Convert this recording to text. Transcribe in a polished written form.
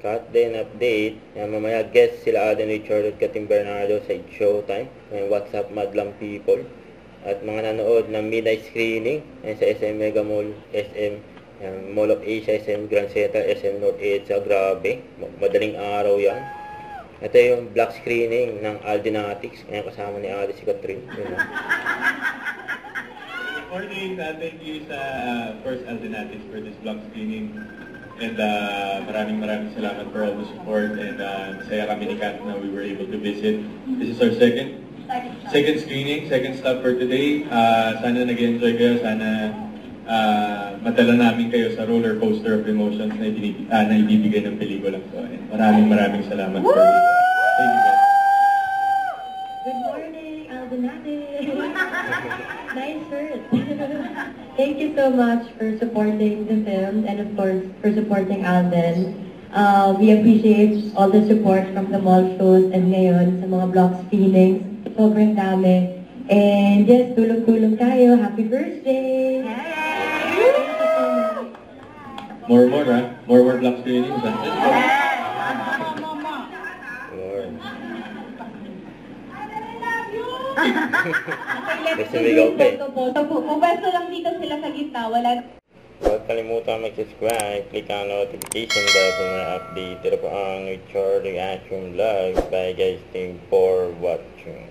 Cut din update. Yan, mamaya guest sila Alden Richard at Katim Bernardo sa Showtime. Yan, WhatsApp Madlang People. At mga nanood ng midnight screening yan, sa SM Mega Mall, SM yan, Mall of Asia, SM Grand Central, SM North Edsa. Grabe, madaling araw yan. Ito yung black screening ng Aldenatics. Yan, kasama ni Alice si Catherine. Morning, thank you sa First Aldenatics for this vlog screening. And maraming salamat for all the support. And masaya kami ni Kat na we were able to visit. This is our second screening, second stop for today. Sana nag-enjoy kayo. Sana madala namin kayo sa roller coaster of emotions na ibibigay ng pelikula. So, maraming salamat for this. Thank you guys. Good morning, Aldenatics. Nice shirt. Thank you so much for supporting the film and of course for supporting Alden. We appreciate all the support from the mall shows and ngayon sa mga block screenings. Sobrang dami. And yes, tulong-tulong tayo. Happy birthday! More, More block screenings. Kasi may gawin. Pupwesto lang dito sila sa gitna, wala. Huwag kalimutan mag-subscribe, click ang notification bell para ma-update. Ito po ang Richard Reaction Vlog. Bye guys, thank you for watching.